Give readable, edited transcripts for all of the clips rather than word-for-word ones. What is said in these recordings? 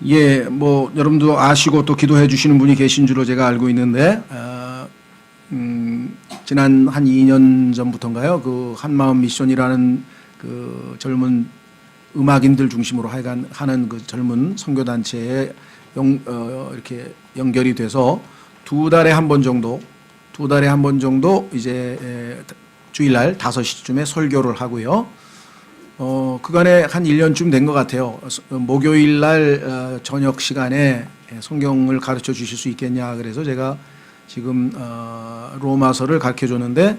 예, 뭐 여러분도 아시고 또 기도해 주시는 분이 계신 줄로 제가 알고 있는데 지난 한 2년 전부터인가요? 그 한마음 미션이라는 그 젊은 음악인들 중심으로 하는 그 젊은 선교 단체에 이렇게 연결이 돼서 두 달에 한 번 정도 이제 주일날 5시쯤에 설교를 하고요. 그간에 한 1년쯤 된 것 같아요. 목요일 날 저녁 시간에 성경을 가르쳐 주실 수 있겠냐 그래서 제가 지금 로마서를 가르쳐 줬는데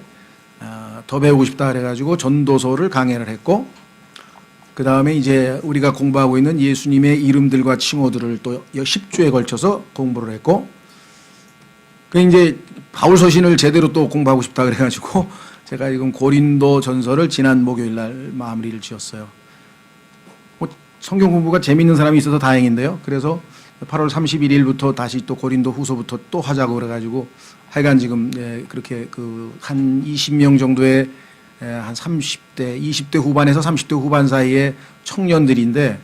더 배우고 싶다 그래가지고 전도서를 강해를 했고, 그 다음에 이제 우리가 공부하고 있는 예수님의 이름들과 칭호들을 또 10주에 걸쳐서 공부를 했고, 그 이제 바울 서신을 제대로 또 공부하고 싶다 그래가지고 제가 지금 고린도 전서를 지난 목요일 날 마무리를 지었어요. 뭐 성경 공부가 재밌는 사람이 있어서 다행인데요. 그래서 8월 31일부터 다시 또 고린도 후서부터 또 하자고 그래가지고 하여간 지금 그렇게 그 한 20명 정도의 한 30대, 20대 후반에서 30대 후반 사이의 청년들인데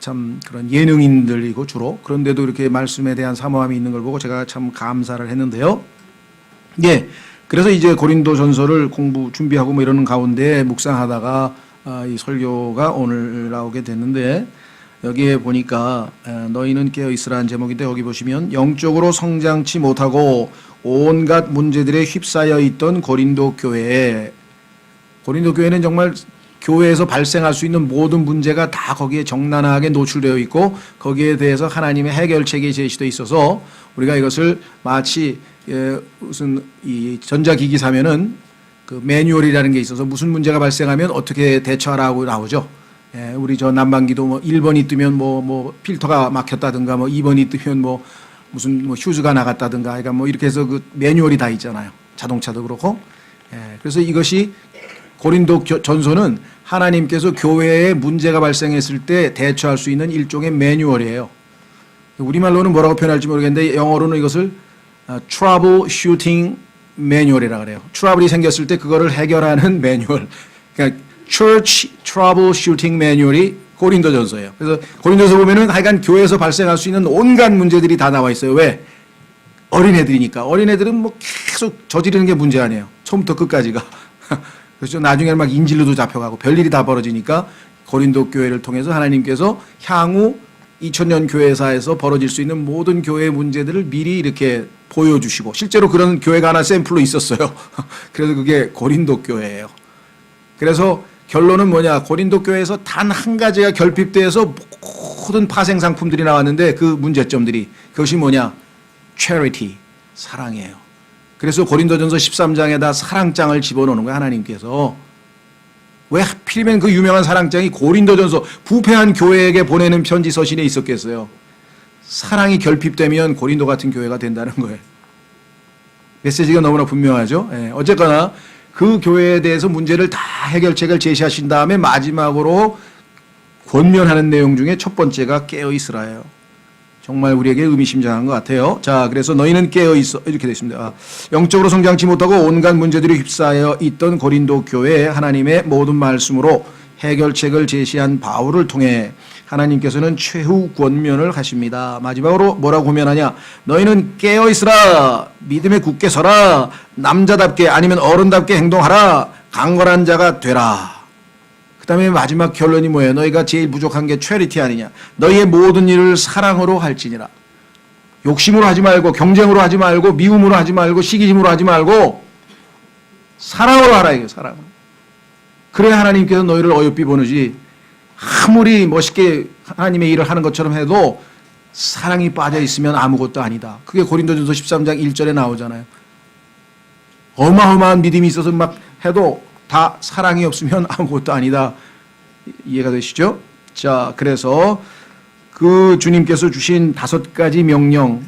참 그런 예능인들이고 주로, 그런데도 이렇게 말씀에 대한 사모함이 있는 걸 보고 제가 참 감사를 했는데요. 예. 그래서 이제 고린도 전서를 공부 준비하고 뭐 이러는 가운데 묵상하다가 이 설교가 오늘 나오게 됐는데, 여기에 보니까 너희는 깨어 있으라는 제목인데, 여기 보시면 영적으로 성장치 못하고 온갖 문제들에 휩싸여 있던 고린도 교회는 정말 교회에서 발생할 수 있는 모든 문제가 다 거기에 적나라하게 노출되어 있고, 거기에 대해서 하나님의 해결책이 제시되어 있어서 우리가 이것을 마치 무슨 이 전자기기 사면은 그 매뉴얼이라는 게 있어서 무슨 문제가 발생하면 어떻게 대처하라고 나오죠. 우리 저 난방기도 뭐 1번이 뜨면 뭐 필터가 막혔다든가, 뭐 2번이 뜨면 뭐 무슨 뭐 휴즈가 나갔다든가, 그러니까 뭐 이렇게 해서 그 매뉴얼이 다 있잖아요. 자동차도 그렇고. 그래서 이것이 고린도 전서는 하나님께서 교회에 문제가 발생했을 때 대처할 수 있는 일종의 매뉴얼이에요. 우리말로는 뭐라고 표현할지 모르겠는데 영어로는 이것을 trouble shooting 매뉴얼이라고 그래요. 트러블이 생겼을 때 그거를 해결하는 매뉴얼. 그러니까 church trouble shooting 매뉴얼이 고린도전서예요. 그래서 고린도서 보면은 하여간 교회에서 발생할 수 있는 온갖 문제들이 다 나와 있어요. 왜? 어린애들이니까. 어린애들은 뭐 계속 저지르는 게 문제 아니에요. 처음부터 끝까지가. 그렇죠. 나중에는 막 인질로도 잡혀가고 별일이 다 벌어지니까 고린도 교회를 통해서 하나님께서 향후 2000년 교회사에서 벌어질 수 있는 모든 교회의 문제들을 미리 이렇게 보여주시고, 실제로 그런 교회가 하나 샘플로 있었어요. 그래서 그게 고린도 교회예요. 그래서 결론은 뭐냐, 고린도 교회에서 단 한 가지가 결핍돼서 모든 파생 상품들이 나왔는데 그 문제점들이, 그것이 뭐냐, charity, 사랑이에요. 그래서 고린도전서 13장에다 사랑장을 집어넣는 거예요, 하나님께서. 왜 하필이면 그 유명한 사랑장이 고린도전서, 부패한 교회에게 보내는 편지 서신에 있었겠어요. 사랑이 결핍되면 고린도 같은 교회가 된다는 거예요. 메시지가 너무나 분명하죠. 어쨌거나 그 교회에 대해서 문제를 다 해결책을 제시하신 다음에 마지막으로 권면하는 내용 중에 첫 번째가 깨어있으라예요. 정말 우리에게 의미심장한 것 같아요. 자, 그래서 너희는 깨어있어, 이렇게 되어 있습니다. 영적으로 성장치 못하고 온갖 문제들이 휩싸여 있던 고린도 교회에 하나님의 모든 말씀으로 해결책을 제시한 바울을 통해 하나님께서는 최후 권면을 하십니다. 마지막으로 뭐라고 권면하냐, 너희는 깨어있으라, 믿음에 굳게 서라, 남자답게 아니면 어른답게 행동하라, 강건한 자가 되라. 그 다음에 마지막 결론이 뭐예요? 너희가 제일 부족한 게 체리티 아니냐. 너희의 모든 일을 사랑으로 할지니라. 욕심으로 하지 말고, 경쟁으로 하지 말고, 미움으로 하지 말고, 시기심으로 하지 말고 사랑으로 하라, 이게 사랑으로. 그래야 하나님께서 너희를 어여삐 보느지, 아무리 멋있게 하나님의 일을 하는 것처럼 해도 사랑이 빠져 있으면 아무것도 아니다. 그게 고린도전서 13장 1절에 나오잖아요. 어마어마한 믿음이 있어서 막 해도 다 사랑이 없으면 아무것도 아니다. 이해가 되시죠? 자, 그래서 그 주님께서 주신 5가지 명령,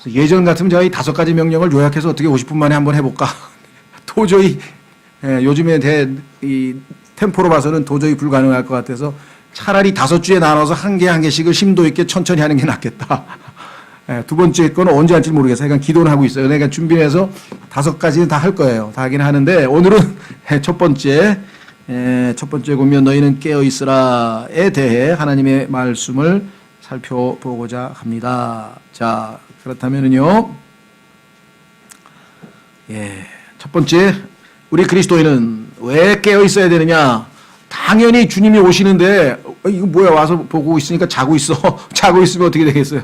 예전 같으면 제가 이 5가지 명령을 요약해서 어떻게 50분 만에 한번 해볼까? 도저히 요즘에 이 템포로 봐서는 도저히 불가능할 것 같아서 차라리 5주에 나눠서 한 개씩을 심도 있게 천천히 하는 게 낫겠다. 두 번째 거는 언제 할지 모르겠어요. 그러니까 기도는 하고 있어요. 그러니까 준비해서 5가지는 다 할 거예요. 다 하긴 하는데, 오늘은 첫 번째 보면 너희는 깨어있으라에 대해 하나님의 말씀을 살펴보고자 합니다. 자, 그렇다면은요. 첫 번째, 우리 그리스도인은 왜 깨어 있어야 되느냐? 당연히 주님이 오시는데 이거 뭐야, 와서 보고 있으니까 자고 있어. 자고 있으면 어떻게 되겠어요?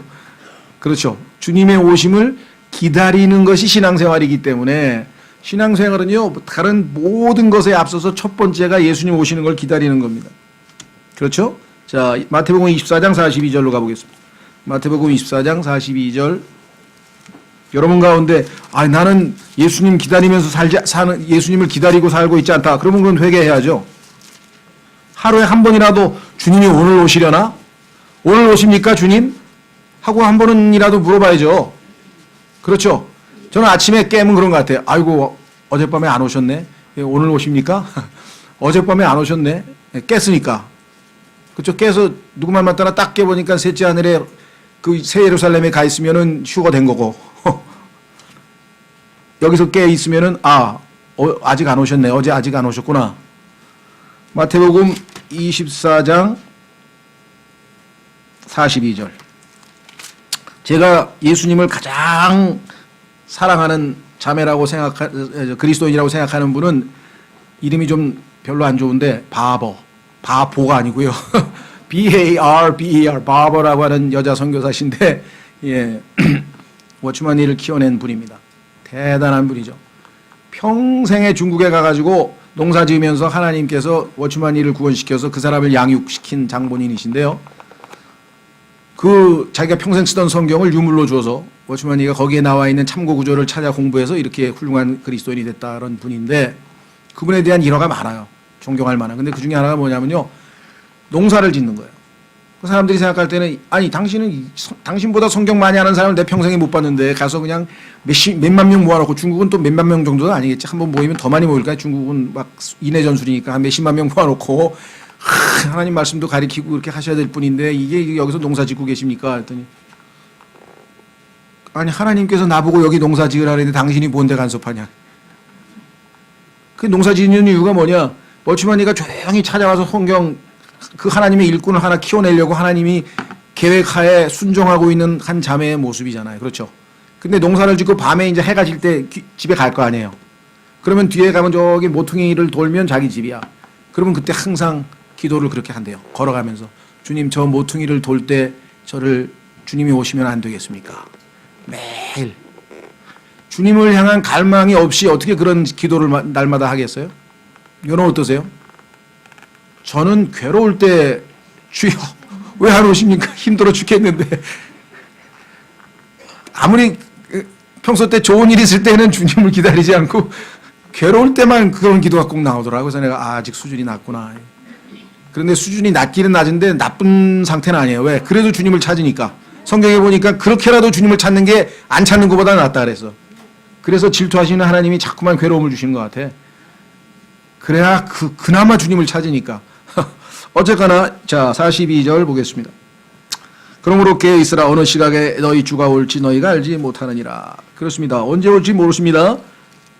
그렇죠. 주님의 오심을 기다리는 것이 신앙생활이기 때문에 신앙생활은요, 다른 모든 것에 앞서서 첫 번째가 예수님 오시는 걸 기다리는 겁니다. 그렇죠? 자, 마태복음 24장 42절로 가보겠습니다. 마태복음 24장 42절. 여러분 가운데 나는 예수님 기다리면서 예수님을 기다리고 살고 있지 않다. 그러면 그건 회개해야죠. 하루에 한 번이라도 주님이 오늘 오시려나? 오늘 오십니까 주님? 하고 한 번이라도 물어봐야죠. 그렇죠? 저는 아침에 깨면 그런 것 같아요. 아이고, 어젯밤에 안 오셨네. 오늘 오십니까? 어젯밤에 안 오셨네. 깼으니까. 그렇죠? 깨서 누구만 만나나 딱 깨보니까 셋째 하늘에 그 새 예루살렘에 가 있으면은 휴가 된 거고. 여기서 깨 있으면은 아직 안 오셨네. 어제 아직 안 오셨구나. 마태복음 24장 42절. 제가 예수님을 가장 사랑하는 자매라고 그리스도인이라고 생각하는 분은 이름이 좀 별로 안 좋은데 바보가 아니고요. B-A-R-B-E-R 바보라고 하는 여자 선교사신데 워치만 일을 키워낸 분입니다. 대단한 분이죠. 평생에 중국에 가가지고 농사 지으면서 하나님께서 워치만 일을 구원시켜서 그 사람을 양육시킨 장본인이신데요. 자기가 평생 쓰던 성경을 유물로 주어서 워치만이가 거기에 나와 있는 참고 구절을 찾아 공부해서 이렇게 훌륭한 그리스도인이 됐다는 분인데, 그분에 대한 일화가 많아요. 존경할 만한. 근데 그 중에 하나가 뭐냐면요, 농사를 짓는 거예요. 그 사람들이 생각할 때는 당신보다 성경 많이 아는 사람을 내 평생에 못 봤는데 가서 그냥 몇만 명 모아놓고, 중국은 또 몇만 명 정도는 아니겠지. 한번 모이면 더 많이 모일까요? 중국은 막 인해 전술이니까 한 몇십만 명 모아놓고 하나님 말씀도 가리키고 그렇게 하셔야 될 뿐인데 이게 여기서 농사 짓고 계십니까? 했더니 아니, 하나님께서 나보고 여기 농사 지으라 그랬는데 당신이 뭔데 간섭하냐. 그 농사 짓는 이유가 뭐냐? 워치만이가 조용히 찾아와서 성경 그 하나님의 일꾼을 하나 키워내려고 하나님이 계획하에 순종하고 있는 한 자매의 모습이잖아요. 그렇죠? 근데 농사를 짓고 밤에 이제 해가 질 때 집에 갈 거 아니에요. 그러면 뒤에 가면 저기 모퉁이를 돌면 자기 집이야. 그러면 그때 항상 기도를 그렇게 한대요. 걸어가면서 주님, 저 모퉁이를 돌 때 저를 주님이 오시면 안 되겠습니까? 매일 주님을 향한 갈망이 없이 어떻게 그런 기도를 날마다 하겠어요? 이건 어떠세요? 저는 괴로울 때 주여 왜 안 오십니까? 힘들어 죽겠는데. 아무리 평소 때 좋은 일 있을 때는 주님을 기다리지 않고 괴로울 때만 그런 기도가 꼭 나오더라고요. 그래서 내가 아직 수준이 낮구나. 그런데 수준이 낮기는 낮은데 나쁜 상태는 아니에요. 왜? 그래도 주님을 찾으니까. 성경에 보니까 그렇게라도 주님을 찾는 게 안 찾는 것보다 낫다 그랬어. 그래서 질투하시는 하나님이 자꾸만 괴로움을 주시는 것 같아. 그래야 그나마 주님을 찾으니까. 어쨌거나 자 42절 보겠습니다. 그러므로 깨어 있으라. 어느 시각에 너희 주가 올지 너희가 알지 못하느니라. 그렇습니다. 언제 올지 모르십니다.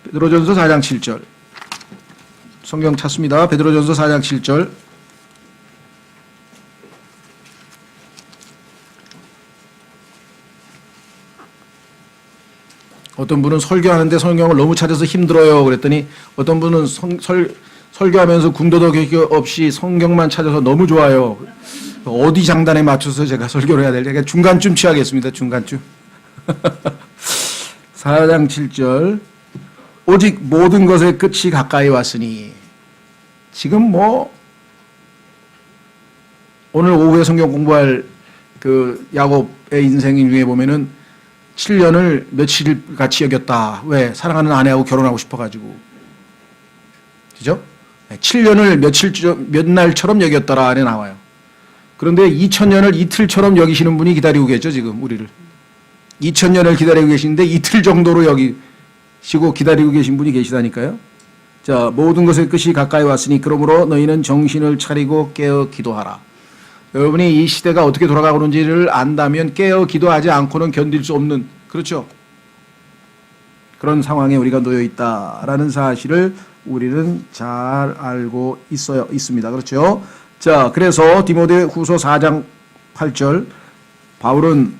베드로전서 4장 7절. 성경 찾습니다. 베드로전서 4장 7절. 어떤 분은 설교하는데 성경을 너무 찾아서 힘들어요. 그랬더니 어떤 분은 설교하면서 군더더기 없이 성경만 찾아서 너무 좋아요. 어디 장단에 맞춰서 제가 설교를 해야 될지 중간쯤 취하겠습니다. 중간쯤. 4장 7절. 오직 모든 것의 끝이 가까이 왔으니. 지금 오늘 오후에 성경 공부할 그 야곱의 인생 중에 보면은 7년을 며칠 같이 여겼다. 왜? 사랑하는 아내하고 결혼하고 싶어가지고. 그죠? 7년을 몇 날처럼 여겼더라 안에 나와요. 그런데 2000년을 이틀처럼 여기시는 분이 기다리고 계죠, 지금 우리를. 2000년을 기다리고 계시는데 이틀 정도로 여기시고 기다리고 계신 분이 계시다니까요. 자, 모든 것의 끝이 가까이 왔으니 그러므로 너희는 정신을 차리고 깨어 기도하라. 여러분이 이 시대가 어떻게 돌아가는지를 안다면 깨어 기도하지 않고는 견딜 수 없는, 그렇죠? 그런 상황에 우리가 놓여 있다라는 사실을 우리는 잘 알고 있습니다. 그렇죠? 자, 그래서 디모데 후서 4장 8절. 바울은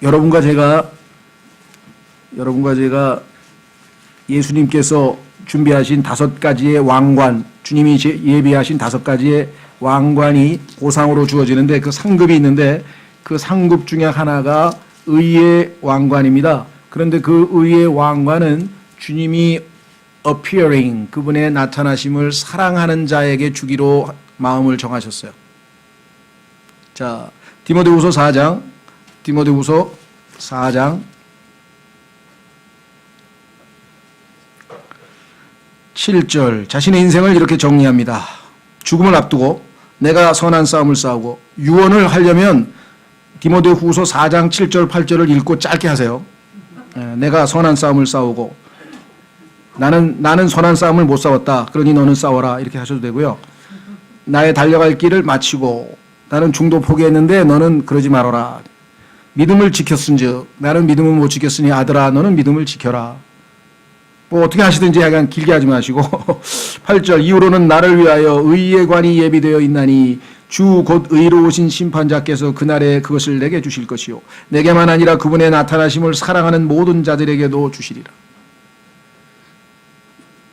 여러분과 제가 예수님께서 준비하신 5가지의 왕관, 주님이 예비하신 5가지의 왕관이 보상으로 주어지는데 그 상급이 있는데 그 상급 중에 하나가 의의 왕관입니다. 그런데 그 의의 왕관은 주님이 appearing, 그분의 나타나심을 사랑하는 자에게 주기로 마음을 정하셨어요. 자, 디모데후서 4장 7절, 자신의 인생을 이렇게 정리합니다. 죽음을 앞두고 내가 선한 싸움을 싸우고, 유언을 하려면 디모데후서 4장 7절 8절을 읽고 짧게 하세요. 내가 선한 싸움을 싸우고, 나는 선한 싸움을 못 싸웠다, 그러니 너는 싸워라, 이렇게 하셔도 되고요. 나의 달려갈 길을 마치고 나는 중도 포기했는데 너는 그러지 말아라. 믿음을 지켰은즉, 나는 믿음을 못 지켰으니 아들아 너는 믿음을 지켜라. 뭐 어떻게 하시든지 약간 길게 하지 마시고 8절, 이후로는 나를 위하여 의의 관이 예비되어 있나니 주 곧 의로우신 심판자께서 그날에 그것을 내게 주실 것이요 내게만 아니라 그분의 나타나심을 사랑하는 모든 자들에게도 주시리라.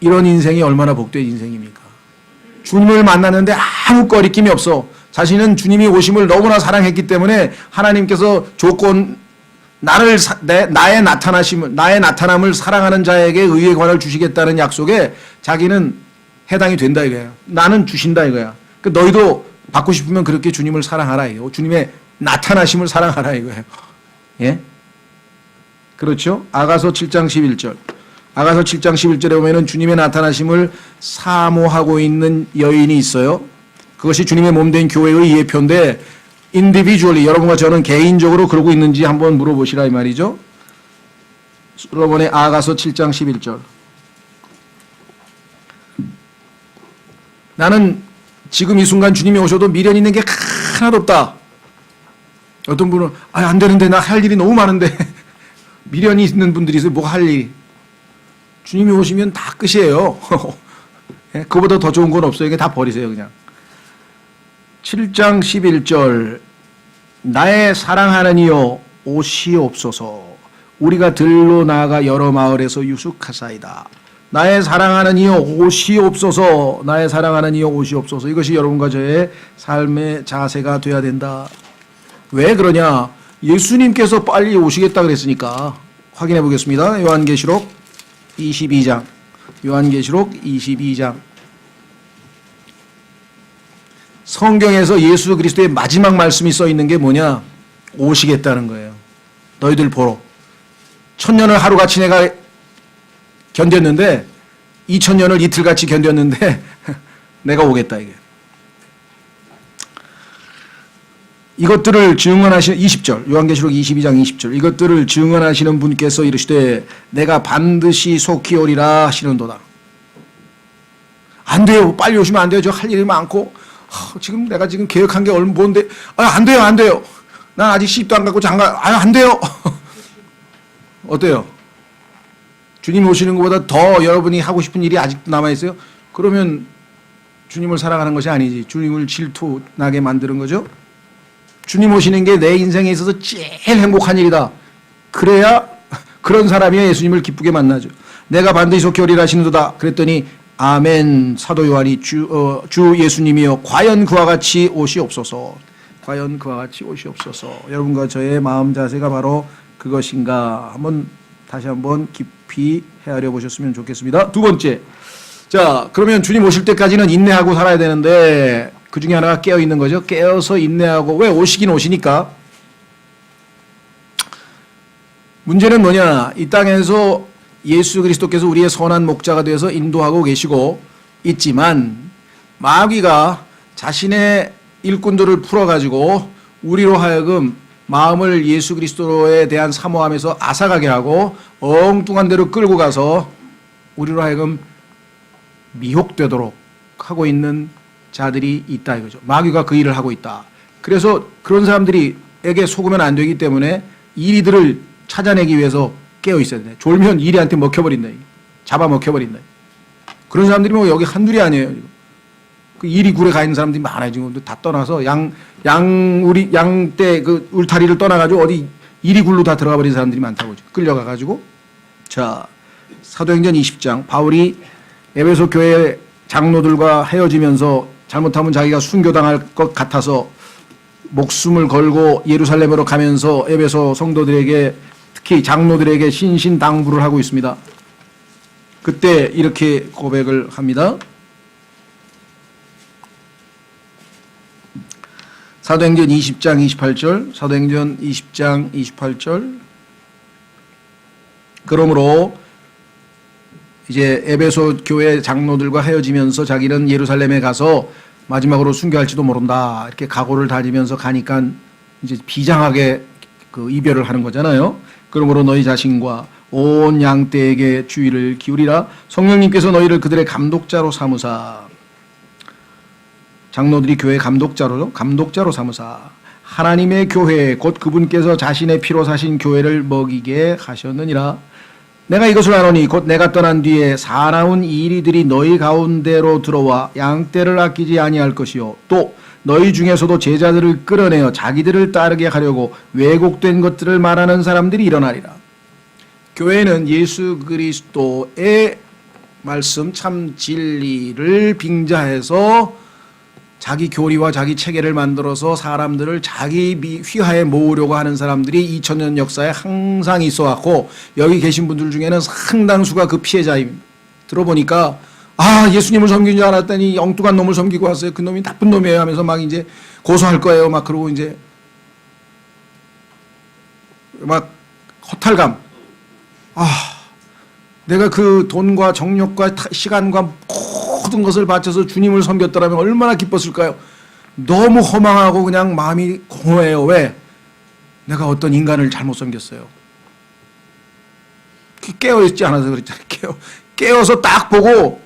이런 인생이 얼마나 복된 인생입니까? 주님을 만났는데 아무 거리낌이 없어. 자신은 주님이 오심을 너무나 사랑했기 때문에 하나님께서 나의 나타남을 사랑하는 자에게 의의 관을 주시겠다는 약속에 자기는 해당이 된다 이거예요. 나는 주신다 이거야. 너희도 받고 싶으면 그렇게 주님을 사랑하라 이거예요. 주님의 나타나심을 사랑하라 이거예요. 예? 그렇죠? 아가서 7장 11절. 아가서 7장 11절에 보면은 주님의 나타나심을 사모하고 있는 여인이 있어요. 그것이 주님의 몸된 교회의 예표인데, individually, 여러분과 저는 개인적으로 그러고 있는지 한번 물어보시라 이 말이죠. 솔로몬의 아가서 7장 11절. 나는 지금 이 순간 주님이 오셔도 미련 있는 게 하나도 없다. 어떤 분은 안 되는데 나 할 일이 너무 많은데 미련이 있는 분들이 있어요. 뭐 할 일이. 주님이 오시면 다 끝이에요. 그거보다 더 좋은 건 없어요. 이게 다 버리세요 그냥. 7장 11절, 나의 사랑하는 이여 오시옵소서. 우리가 들로 나아가 여러 마을에서 유숙하사이다. 나의 사랑하는 이여 오시옵소서. 나의 사랑하는 이여 오시옵소서. 이것이 여러분과 저의 삶의 자세가 돼야 된다. 왜 그러냐? 예수님께서 빨리 오시겠다 그랬으니까. 확인해 보겠습니다. 요한계시록 22장. 요한계시록 22장. 성경에서 예수 그리스도의 마지막 말씀이 써 있는 게 뭐냐? 오시겠다는 거예요. 너희들 보러. 1000년을 하루같이 내가 견뎠는데 2000년을 이틀같이 견뎠는데 내가 오겠다 이게. 이것들을 증언하시는 20절, 요한계시록 22장 20절. 이것들을 증언하시는 분께서 이르시되 내가 반드시 속히 오리라 하시는도다. 안 돼요. 빨리 오시면 안 돼요. 저 할 일이 많고 지금 내가 계획한 게 뭔데 안 돼요. 난 아직 시집도 안 갔고 장가 안 돼요. 어때요? 주님 오시는 것보다 더 여러분이 하고 싶은 일이 아직도 남아있어요? 그러면 주님을 사랑하는 것이 아니지. 주님을 질투나게 만드는 거죠. 주님 오시는 게 내 인생에 있어서 제일 행복한 일이다. 그래야 그런 사람이 예수님을 기쁘게 만나죠. 내가 반드시 속히 오리라 하시는도다. 그랬더니 아멘. 사도 요한이 주 예수님이여 과연 그와 같이 오시옵소서. 과연 그와 같이 오시옵소서. 여러분과 저의 마음 자세가 바로 그것인가 다시 한번 깊이 헤아려 보셨으면 좋겠습니다. 두 번째, 자 그러면 주님 오실 때까지는 인내하고 살아야 되는데 그 중에 하나가 깨어 있는 거죠. 깨어서 인내하고. 왜? 오시긴 오시니까. 문제는 뭐냐? 이 땅에서 예수 그리스도께서 우리의 선한 목자가 되어서 인도하고 계시고 있지만 마귀가 자신의 일꾼들을 풀어가지고 우리로 하여금 마음을 예수 그리스도에 대한 사모함에서 앗아가게 하고 엉뚱한 데로 끌고 가서 우리로 하여금 미혹되도록 하고 있는 자들이 있다 이거죠. 마귀가 그 일을 하고 있다. 그래서 그런 사람들에게 속으면 안 되기 때문에 이리들을 찾아내기 위해서 깨어 있어야 돼. 졸면 이리한테 먹혀버린다. 잡아 먹혀버린다. 그런 사람들이 뭐 여기 한둘이 아니에요. 그 이리굴에 가 있는 사람들이 많아요. 지금 다 떠나서 양떼 그 울타리를 떠나가지고 어디 이리굴로 다 들어가 버린 사람들이 많다고 끌려가가지고. 자, 사도행전 20장 바울이 에베소 교회 장로들과 헤어지면서 잘못하면 자기가 순교당할 것 같아서 목숨을 걸고 예루살렘으로 가면서 에베소 성도들에게 특히 장로들에게 신신당부를 하고 있습니다. 그때 이렇게 고백을 합니다. 사도행전 20장 28절, 사도행전 20장 28절. 그러므로 이제 에베소 교회 장로들과 헤어지면서 자기는 예루살렘에 가서 마지막으로 순교할지도 모른다. 이렇게 각오를 다지면서 가니까 이제 비장하게 그 이별을 하는 거잖아요. 그러므로 너희 자신과 온 양떼에게 주의를 기울이라. 성령님께서 너희를 그들의 감독자로 삼으사. 장로들이 교회 감독자로 삼으사 하나님의 교회 곧 그분께서 자신의 피로 사신 교회를 먹이게 하셨느니라. 내가 이것을 아노니 곧 내가 떠난 뒤에 사나운 이리들이 너희 가운데로 들어와 양떼를 아끼지 아니할 것이요 또 너희 중에서도 제자들을 끌어내어 자기들을 따르게 하려고 왜곡된 것들을 말하는 사람들이 일어나리라. 교회는 예수 그리스도의 말씀 참 진리를 빙자해서 자기 교리와 자기 체계를 만들어서 사람들을 자기 휘하에 모으려고 하는 사람들이 2000년 역사에 항상 있어 왔고 여기 계신 분들 중에는 상당수가 그 피해자입니다. 들어보니까 예수님을 섬기는 줄 알았더니 엉뚱한 놈을 섬기고 왔어요. 그 놈이 나쁜 놈이에요 하면서 막 이제 고소할 거예요. 막 그러고 이제 막 허탈감. 내가 그 돈과 정력과 시간과 모든 것을 바쳐서 주님을 섬겼더라면 얼마나 기뻤을까요? 너무 허망하고 그냥 마음이 공허해요. 왜? 내가 어떤 인간을 잘못 섬겼어요. 깨어있지 않아서 그랬잖아요. 깨어서 딱 보고,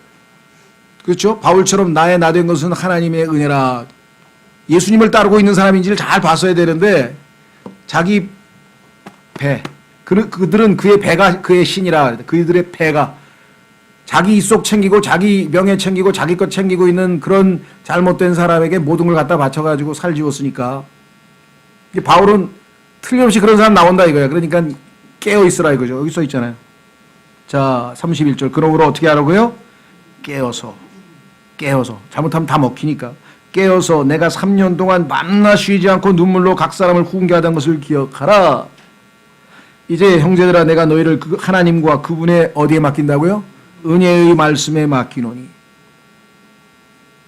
그렇죠? 바울처럼 나의 나 된 것은 하나님의 은혜라. 예수님을 따르고 있는 사람인지를 잘 봤어야 되는데 자기 배, 그들은 그의 배가 그의 신이라. 그들의 배가 자기 입속 챙기고 자기 명예 챙기고 자기 것 챙기고 있는 그런 잘못된 사람에게 모든 걸 갖다 바쳐가지고 살지웠으니까. 바울은 틀림없이 그런 사람 나온다 이거야. 그러니까 깨어있으라 이거죠. 여기 써 있잖아요. 자, 31절. 그러므로 어떻게 하라고요? 깨어서. 잘못하면 다 먹히니까. 깨어서 내가 3년 동안 만나 쉬지 않고 눈물로 각 사람을 훈계하던 것을 기억하라. 이제 형제들아 내가 너희를 하나님과 그분의 어디에 맡긴다고요? 은혜의 말씀에 맡기노니.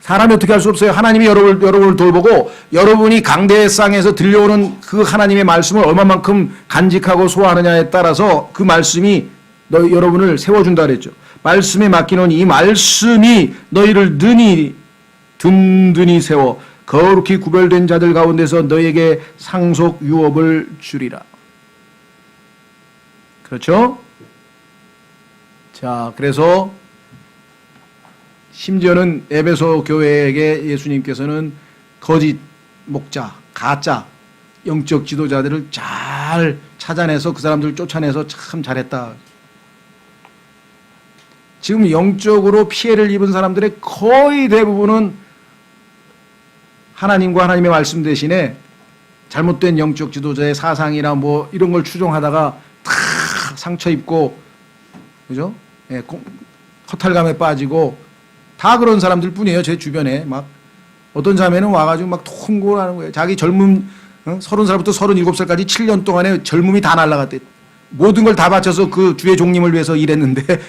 사람이 어떻게 할 수 없어요. 하나님이 여러분을 돌보고 여러분이 강대상에서 들려오는 그 하나님의 말씀을 얼마만큼 간직하고 소화하느냐에 따라서 그 말씀이 여러분을 세워준다 그랬죠. 말씀에 맡기노니 이 말씀이 너희를 든든히 세워 거룩히 구별된 자들 가운데서 너희에게 상속 유업을 주리라. 그렇죠? 자, 그래서 심지어는 에베소 교회에게 예수님께서는 거짓 목자, 가짜 영적 지도자들을 잘 찾아내서 그 사람들을 쫓아내서 참 잘했다. 지금 영적으로 피해를 입은 사람들의 거의 대부분은 하나님과 하나님의 말씀 대신에 잘못된 영적 지도자의 사상이나 뭐 이런 걸 추종하다가 다 상처 입고, 그죠? 예, 허탈감에 빠지고 다 그런 사람들 뿐이에요. 제 주변에 막 어떤 자매는 와가지고 막 통곡을 하는 거예요. 자기 젊음 30살부터 37살까지 7년 동안에 젊음이 다 날아갔대. 모든 걸 다 바쳐서 그 주의 종님을 위해서 일했는데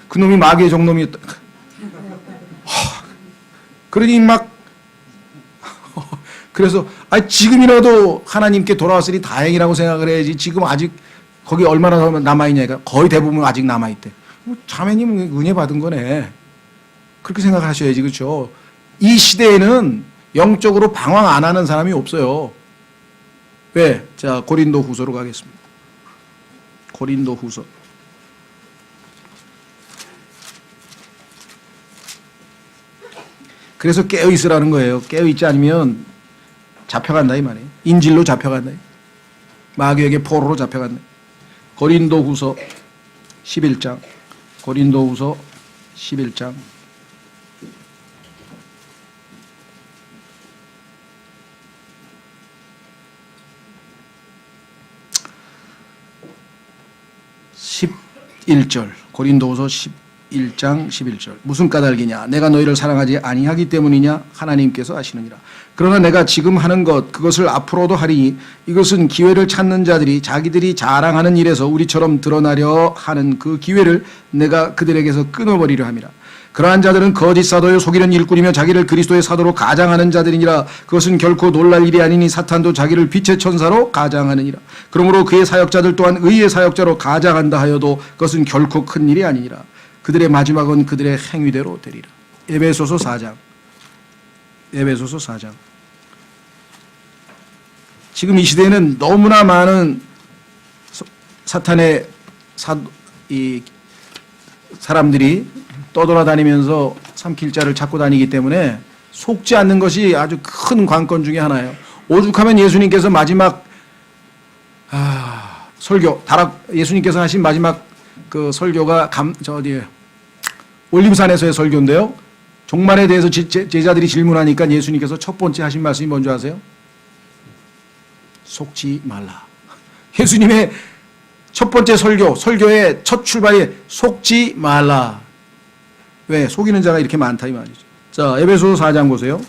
그놈이 마귀의 종놈이었다. 그러니 막 그래서 지금이라도 하나님께 돌아왔으니 다행이라고 생각을 해야지. 지금 아직 거기 얼마나 남아있냐니까. 거의 대부분 아직 남아있대. 자매님 은혜 받은 거네. 그렇게 생각하셔야지. 그렇죠? 이 시대에는 영적으로 방황 안 하는 사람이 없어요. 왜? 자, 고린도 후서로 가겠습니다. 고린도 후서. 그래서 깨어있으라는 거예요. 깨어있지 않으면 잡혀간다 이 말이에요. 인질로 잡혀간다. 마귀에게 포로로 잡혀간다. 고린도 후서 11장. 고린도 후서 11장. 11절 고린도후서 11장 11절 무슨 까닭이냐 내가 너희를 사랑하지 아니하기 때문이냐 하나님께서 아시느니라. 그러나 내가 지금 하는 것 그것을 앞으로도 하리니 이것은 기회를 찾는 자들이 자기들이 자랑하는 일에서 우리처럼 드러나려 하는 그 기회를 내가 그들에게서 끊어버리려 함이라. 그러한 자들은 거짓 사도요 속이는 일꾼이며 자기를 그리스도의 사도로 가장하는 자들이니라. 그것은 결코 놀랄 일이 아니니 사탄도 자기를 빛의 천사로 가장하느니라. 그러므로 그의 사역자들 또한 의의 사역자로 가장한다 하여도 그것은 결코 큰 일이 아니니라. 그들의 마지막은 그들의 행위대로 되리라. 에베소서 4장. 에베소서 4장. 지금 이 시대에는 너무나 많은 사탄의 사람들이 떠돌아다니면서 삼킬 자를 찾고 다니기 때문에 속지 않는 것이 아주 큰 관건 중에 하나예요. 오죽하면 예수님께서 마지막 설교, 예수님께서 하신 마지막 그 설교가 올림산에서의 설교인데요. 종말에 대해서 제자들이 질문하니까 예수님께서 첫 번째 하신 말씀이 뭔지 아세요? 속지 말라. 예수님의 첫 번째 설교의 첫 출발이 속지 말라. 왜? 속이는 자가 이렇게 많다 이 말이죠. 자, 에베소서 4장 보세요.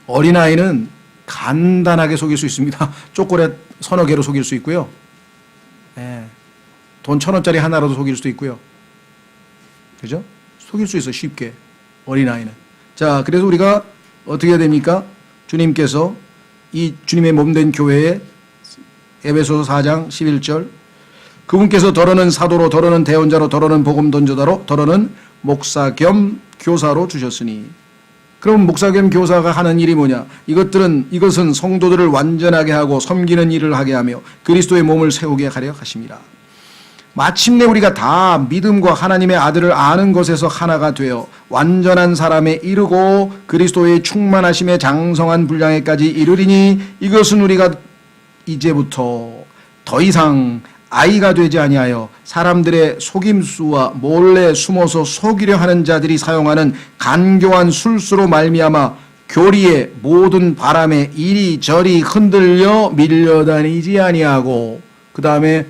어린아이는 간단하게 속일 수 있습니다. 초콜릿 서너 개로 속일 수 있고요. 돈 1,000원짜리 하나로도 속일 수도 있고요. 그죠? 속일 수 있어 쉽게 어린아이는. 자, 그래서 우리가 어떻게 해야 됩니까? 주님께서 이 주님의 몸된 교회에 에베소서 4장 11절 그분께서 더러는 사도로 더러는 대언자로 더러는 복음 던저다로 더러는 목사 겸 교사로 주셨으니. 그럼 목사 겸 교사가 하는 일이 뭐냐? 이것은 성도들을 완전하게 하고 섬기는 일을 하게 하며 그리스도의 몸을 세우게 하려 하십니다. 마침내 우리가 다 믿음과 하나님의 아들을 아는 것에서 하나가 되어 완전한 사람에 이르고 그리스도의 충만하심에 장성한 분량에까지 이르리니 이것은 우리가 이제부터 더 이상 아이가 되지 아니하여 사람들의 속임수와 몰래 숨어서 속이려 하는 자들이 사용하는 간교한 술수로 말미암아 교리의 모든 바람에 이리저리 흔들려 밀려다니지 아니하고, 그 다음에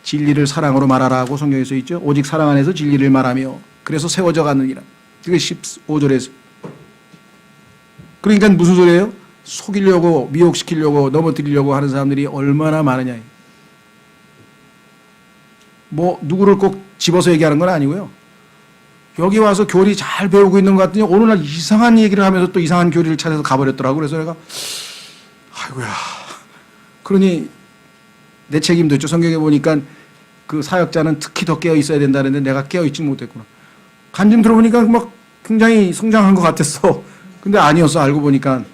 진리를 사랑으로 말하라고 성경에 써 있죠. 오직 사랑 안에서 진리를 말하며 그래서 세워져 가느니라. 그게 15절에서. 그러니까 무슨 소리예요? 속이려고 미혹시키려고 넘어뜨리려고 하는 사람들이 얼마나 많으냐. 뭐 누구를 꼭 집어서 얘기하는 건 아니고요. 여기 와서 교리 잘 배우고 있는 것 같더니 어느 날 이상한 얘기를 하면서 또 이상한 교리를 찾아서 가버렸더라고. 그래서 내가 아이고야. 그러니 내 책임도 있죠. 성경에 보니까 그 사역자는 특히 더 깨어 있어야 된다는데 내가 깨어 있지 못했구나. 간증 들어보니까 막 굉장히 성장한 것 같았어. 근데 아니었어. 알고 보니까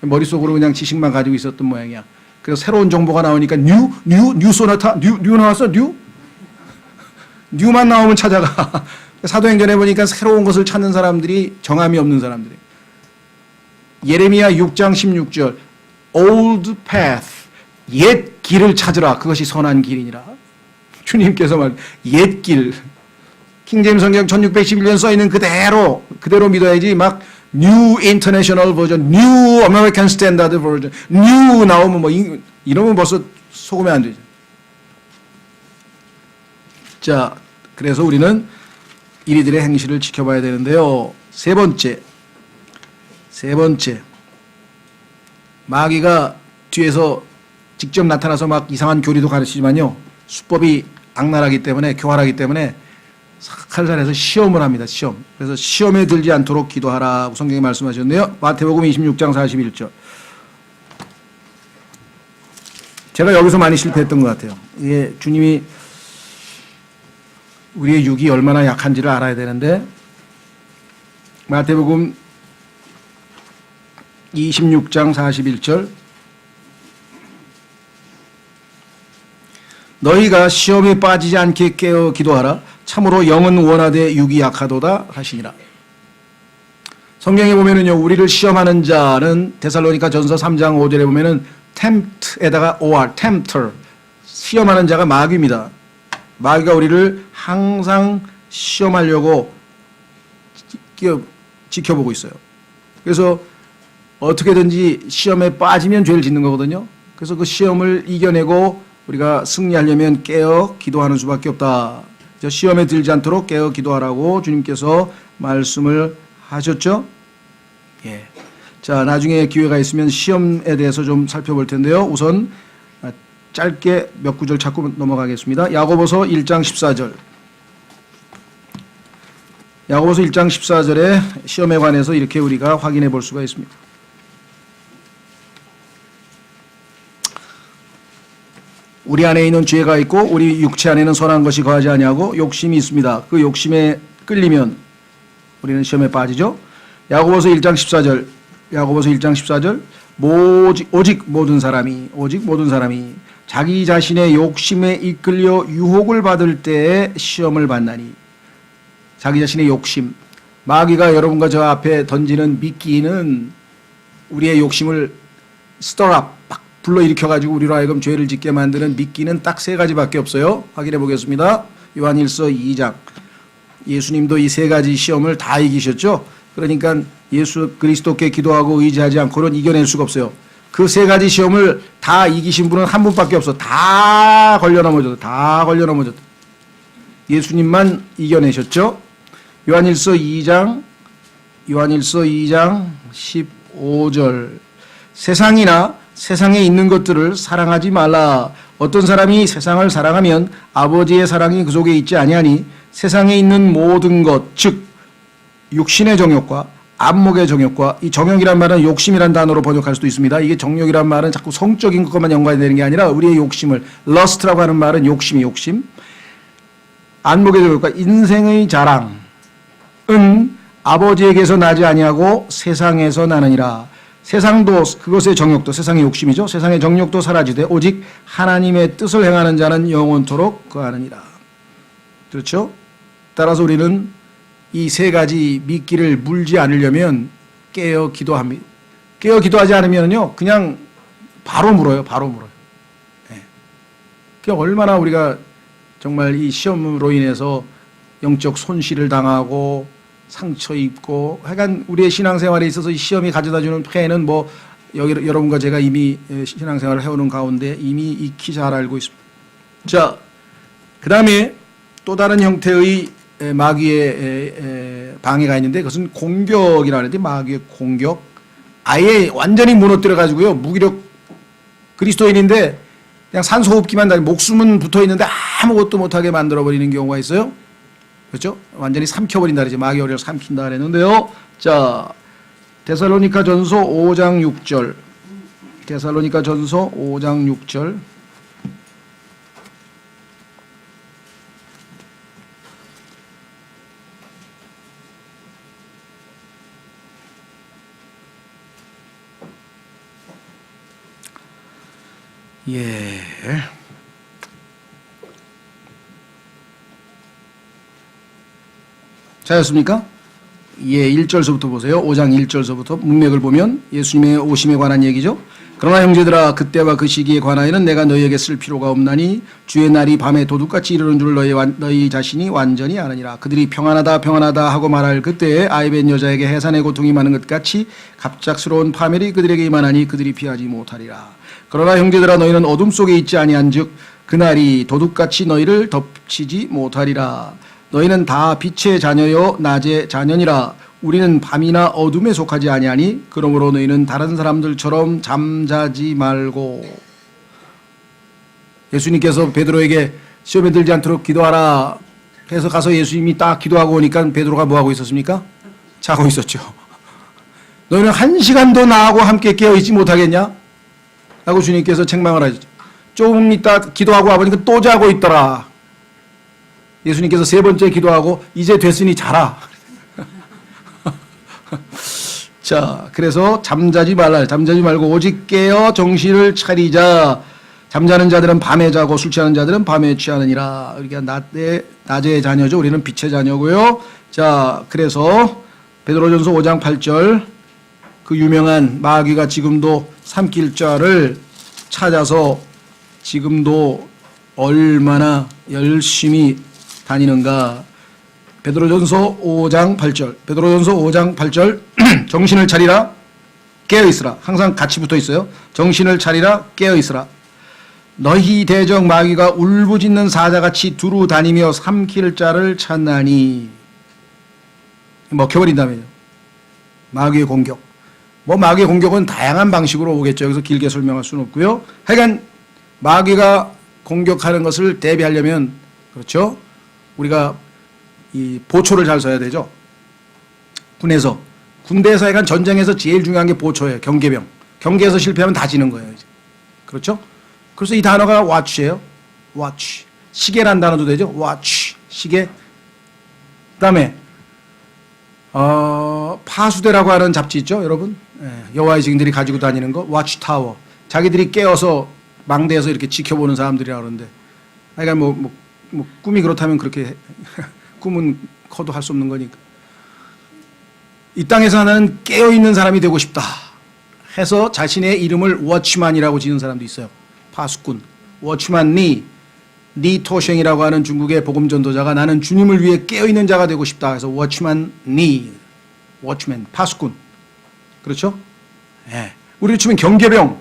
머릿속으로 그냥 지식만 가지고 있었던 모양이야. 그래서 새로운 정보가 나오니까 뉴 소나타 뉴 나왔어. 뉴만 나오면 찾아가. 사도행전에 보니까 새로운 것을 찾는 사람들이 정함이 없는 사람들이에요. 예레미야 6장 16절 old path 옛 길을 찾으라. 그것이 선한 길이니라. 주님께서 말 옛 길. 킹제임 성경 1611년 써있는 그대로 믿어야지. 막 New International Version, New American Standard Version, New 나오면 뭐 이러면 벌써 속으면 안 되죠. 자, 그래서 우리는 이리들의 행실을 지켜봐야 되는데요. 세 번째, 마귀가 뒤에서 직접 나타나서 막 이상한 교리도 가르치지만요, 수법이 악랄하기 때문에, 교활하기 때문에 칼살해서 시험을 합니다. 시험. 그래서 시험에 들지 않도록 기도하라고 성경에 말씀하셨네요. 마태복음 26장 41절. 제가 여기서 많이 실패했던 것 같아요. 이게 주님이 우리의 육이 얼마나 약한지를 알아야 되는데, 마태복음 26장 41절 너희가 시험에 빠지지 않게 깨어 기도하라. 참으로 영은 원하되 육이 약하도다 하시니라. 성경에 보면은요, 우리를 시험하는 자는 데살로니가 전서 3장 5절에 보면은 tempt에다가 or, tempter. 시험하는 자가 마귀입니다. 마귀가 우리를 항상 시험하려고 지켜보고 있어요. 그래서 어떻게든지 시험에 빠지면 죄를 짓는 거거든요. 그래서 그 시험을 이겨내고 우리가 승리하려면 깨어 기도하는 수밖에 없다. 시험에 들지 않도록 깨어 기도하라고 주님께서 말씀을 하셨죠. 예. 자, 나중에 기회가 있으면 시험에 대해서 좀 살펴볼 텐데요. 우선 짧게 몇 구절 찾고 넘어가겠습니다. 야고보서 1장 14절. 야고보서 1장 14절에 시험에 관해서 이렇게 우리가 확인해 볼 수가 있습니다. 우리 안에 있는 죄가 있고 우리 육체 안에는 선한 것이 거하지 아니하고 욕심이 있습니다. 그 욕심에 끌리면 우리는 시험에 빠지죠. 야고보서 1장 14절. 야고보서 1장 14절. 오직 모든 사람이 자기 자신의 욕심에 이끌려 유혹을 받을 때에 시험을 받나니. 자기 자신의 욕심. 마귀가 여러분과 저 앞에 던지는 미끼는 우리의 욕심을 스터럽 막 불러일으켜가지고 우리로 하여금 죄를 짓게 만드는 미끼는 딱 세 가지밖에 없어요. 확인해 보겠습니다. 요한일서 2장. 예수님도 이 세 가지 시험을 다 이기셨죠. 그러니까 예수 그리스도께 기도하고 의지하지 않고는 이겨낼 수가 없어요. 그 세 가지 시험을 다 이기신 분은 한 분밖에 없어. 다 걸려 넘어졌다. 예수님만 이겨내셨죠. 요한일서 2장 15절. 세상에 있는 것들을 사랑하지 말라. 어떤 사람이 세상을 사랑하면 아버지의 사랑이 그 속에 있지 아니하니 세상에 있는 모든 것, 즉 육신의 정욕과 안목의 정욕과, 이 정욕이란 말은 욕심이란 단어로 번역할 수도 있습니다. 이게 정욕이란 말은 자꾸 성적인 것만 연관이 되는 게 아니라 우리의 욕심을, 러스트라고 하는 말은 욕심. 안목의 정욕과 인생의 자랑은 아버지에게서 나지 아니하고 세상에서 나느니라. 세상도 그것의 정욕도 세상의 욕심이죠. 세상의 정욕도 사라지되 오직 하나님의 뜻을 행하는 자는 영원토록 거하느니라. 그렇죠? 따라서 우리는 이 세 가지 미끼를 물지 않으려면 깨어 기도합니다. 깨어 기도하지 않으면요 그냥 바로 물어요. 네. 그러니까 얼마나 우리가 정말 이 시험으로 인해서 영적 손실을 당하고 상처 입고, 하여간 우리의 신앙생활에 있어서 이 시험이 가져다주는 폐해는 뭐 여러분과 제가 이미 신앙생활을 해오는 가운데 이미 익히 잘 알고 있습니다. 자, 그 다음에 또 다른 형태의 마귀의 방해가 있는데 그것은 공격이라고 하는데, 마귀의 공격, 아예 완전히 무너뜨려 가지고요 무기력 그리스도인인데 그냥 산소호흡기만 달고 목숨은 붙어 있는데 아무것도 못하게 만들어 버리는 경우가 있어요. 그렇죠? 완전히 삼켜버린다 그러지. 마귀가 우리를 삼킨다 그랬는데요. 자, 데살로니가전서 5장 6절. 데살로니가전서 5장 6절. 예. 잘했습니까? 예, 1절서부터 보세요. 5장 1절서부터 문맥을 보면 예수님의 오심에 관한 얘기죠. 그러나 형제들아, 그때와 그 시기에 관하여는 내가 너희에게 쓸 필요가 없나니 주의 날이 밤에 도둑같이 이르는 줄 너희 자신이 완전히 아느니라. 그들이 평안하다 하고 말할 그때에 아이벤 여자에게 해산의 고통이 많은 것 같이 갑작스러운 파멸이 그들에게 임하나니 그들이 피하지 못하리라. 그러나 형제들아, 너희는 어둠 속에 있지 아니한즉 그날이 도둑같이 너희를 덮치지 못하리라. 너희는 다 빛의 자녀요 낮의 자녀니라. 우리는 밤이나 어둠에 속하지 아니하니 그러므로 너희는 다른 사람들처럼 잠자지 말고. 예수님께서 베드로에게 시험에 들지 않도록 기도하라 해서 가서 예수님이 딱 기도하고 오니까 베드로가 뭐하고 있었습니까? 자고 있었죠. 너희는 1시간도 나하고 함께 깨어있지 못하겠냐? 라고 주님께서 책망을 하시죠. 조금 있다 기도하고 와보니까 또 자고 있더라. 예수님께서 세 번째 기도하고 이제 됐으니 자라. 자, 그래서 잠자지 말고 오직 깨어 정신을 차리자. 잠자는 자들은 밤에 자고 술 취하는 자들은 밤에 취하느니라. 그러니까 낮의 자녀죠. 우리는 빛의 자녀고요. 자, 그래서 베드로전서 5장 8절, 그 유명한 마귀가 지금도 삼킬 자를 찾아서 지금도 얼마나 열심히 다니는가. 베드로전서 5장 8절 정신을 차리라 깨어있으라. 항상 같이 붙어있어요. 정신을 차리라 깨어있으라. 너희 대적 마귀가 울부짖는 사자같이 두루 다니며 삼킬 자를 찾나니. 먹혀버린다며요. 마귀의 공격. 뭐 마귀의 공격은 다양한 방식으로 오겠죠. 여기서 길게 설명할 수는 없고요. 하여간 마귀가 공격하는 것을 대비하려면, 그렇죠, 우리가 이 보초를 잘 써야 되죠. 군대에서 약간 전쟁에서 제일 중요한 게 보초예요. 경계병. 경계에서 실패하면 다 지는 거예요. 이제. 그렇죠? 그래서 이 단어가 watch예요. watch. 시계란 단어도 되죠. watch. 시계. 그다음에 파수대라고 하는 잡지 있죠, 여러분? 여호와의 증인들이 가지고 다니는 거, watchtower. 자기들이 깨어서 망대에서 이렇게 지켜보는 사람들이라 그러는데, 그러니까 뭐 꿈이 그렇다면 그렇게 꿈은 커도 할 수 없는 거니까. 이 땅에서 나는 깨어있는 사람이 되고 싶다 해서 자신의 이름을 워치만이라고 지은 사람도 있어요. 파수꾼. 워치만 니 토셴이라고 하는 중국의 복음 전도자가 나는 주님을 위해 깨어있는 자가 되고 싶다 해서 워치만 워치맨, 파수꾼. 그렇죠? 예. 우리로 치면 경계병,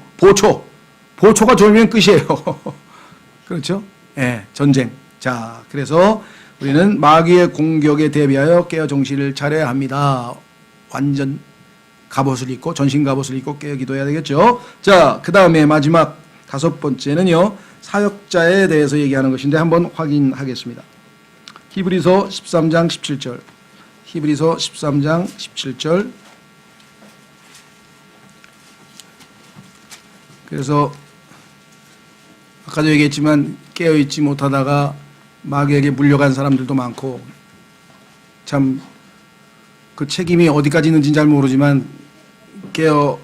보초가 졸면 끝이에요. 그렇죠? 예, 전쟁. 자, 그래서 우리는 마귀의 공격에 대비하여 깨어 정신을 차려야 합니다. 완전 갑옷을 입고, 전신 갑옷을 입고 깨어 기도해야 되겠죠. 자, 그 다음에 마지막 5번째는요, 사역자에 대해서 얘기하는 것인데 한번 확인하겠습니다. 히브리서 13장 17절. 히브리서 13장 17절. 그래서 아까도 얘기했지만 깨어있지 못하다가 마귀에게 물려간 사람들도 많고, 참 그 책임이 어디까지 있는지는 잘 모르지만 깨어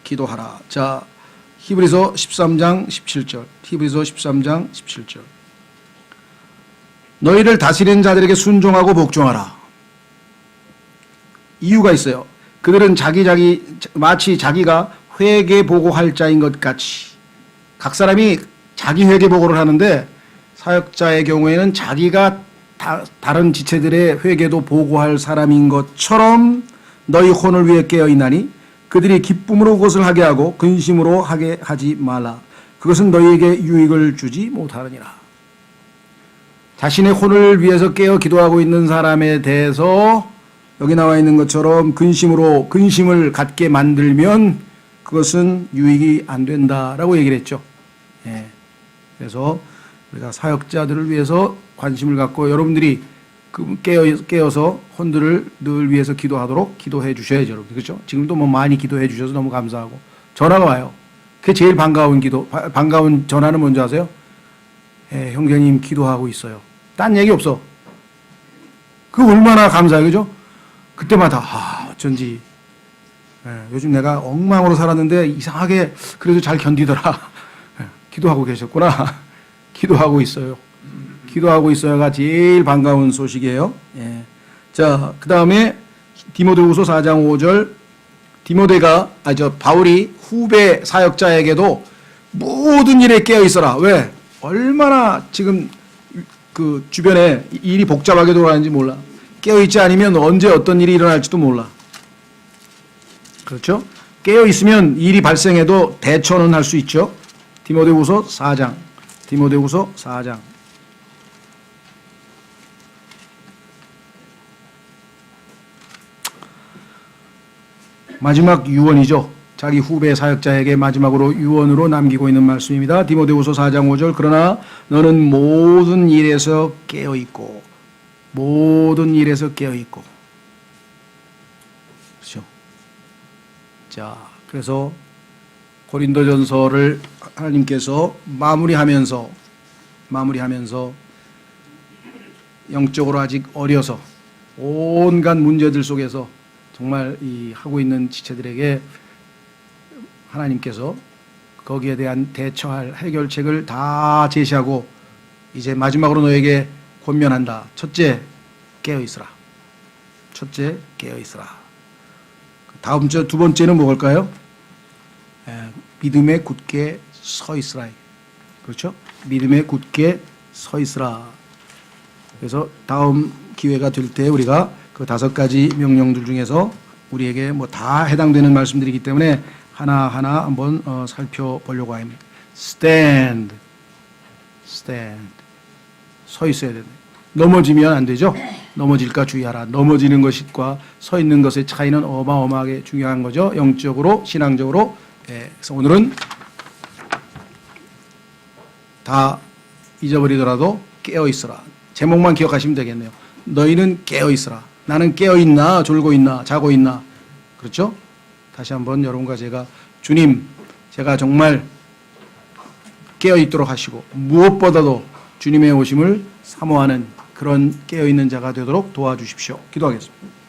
기도하라. 자, 히브리서 13장 17절. 히브리서 13장 17절. 너희를 다스리는 자들에게 순종하고 복종하라. 이유가 있어요. 그들은 마치 자기가 회개 보고할 자인 것 같이. 각 사람이 자기 회개 보고를 하는데, 사역자의 경우에는 자기가 다른 지체들의 회개도 보고할 사람인 것처럼 너희 혼을 위해 깨어있나니 그들이 기쁨으로 그것을 하게 하고 근심으로 하게 하지 말라. 그것은 너희에게 유익을 주지 못하느니라. 자신의 혼을 위해서 깨어 기도하고 있는 사람에 대해서 여기 나와 있는 것처럼 근심을 갖게 만들면 그것은 유익이 안 된다라고 얘기를 했죠. 예. 그래서 우리가 사역자들을 위해서 관심을 갖고 여러분들이 깨어서 혼들을 늘 위해서 기도하도록 기도해 주셔야죠, 여러분. 그렇죠? 지금도 뭐 많이 기도해 주셔서 너무 감사하고 전화가 와요. 그게 제일 반가운 전화는 뭔지 아세요? 예, 형제님 기도하고 있어요. 딴 얘기 없어. 그 얼마나 감사해요, 그죠? 그때마다 어쩐지 요즘 내가 엉망으로 살았는데 이상하게 그래도 잘 견디더라. 기도하고 계셨구나. 기도하고 있어요. 기도하고 있어요가 제일 반가운 소식이에요. 예. 자, 그 다음에 디모데후서 4장 5절. 바울이 후배 사역자에게도 모든 일에 깨어 있어라. 왜? 얼마나 지금 그 주변에 일이 복잡하게 돌아가는지 몰라. 깨어 있지 않으면 언제 어떤 일이 일어날지도 몰라. 그렇죠? 깨어 있으면 일이 발생해도 대처는 할 수 있죠. 디모데후서 4장. 마지막 유언이죠. 자기 후배 사역자에게 마지막으로 유언으로 남기고 있는 말씀입니다. 디모데후서 4장 5절. 그러나 너는 모든 일에서 깨어있고. 그렇죠? 자, 그래서 고린도전서를 하나님께서 마무리하면서 영적으로 아직 어려서 온갖 문제들 속에서 정말 하고 있는 지체들에게 하나님께서 거기에 대한 대처할 해결책을 다 제시하고 이제 마지막으로 너에게 권면한다. 첫째, 깨어있으라. 다음 두 번째는 뭘까요? 믿음에 굳게 서 있으라. 그렇죠? 믿음에 굳게 서 있으라. 그래서 다음 기회가 될 때 우리가 그 5가지 명령들 중에서 우리에게 뭐 다 해당되는 말씀들이기 때문에 하나하나 한번 살펴보려고 합니다. stand. stand. 서 있어야 된다. 넘어지면 안 되죠. 넘어질까 주의하라. 넘어지는 것과 서 있는 것의 차이는 어마어마하게 중요한 거죠. 영적으로, 신앙적으로. 예, 그래서 오늘은 다 잊어버리더라도 깨어 있어라. 제목만 기억하시면 되겠네요. 너희는 깨어 있어라. 나는 깨어 있나, 졸고 있나, 자고 있나. 그렇죠? 다시 한번 여러분과 제가 주님, 제가 정말 깨어 있도록 하시고 무엇보다도 주님의 오심을 사모하는 그런 깨어 있는 자가 되도록 도와주십시오. 기도하겠습니다.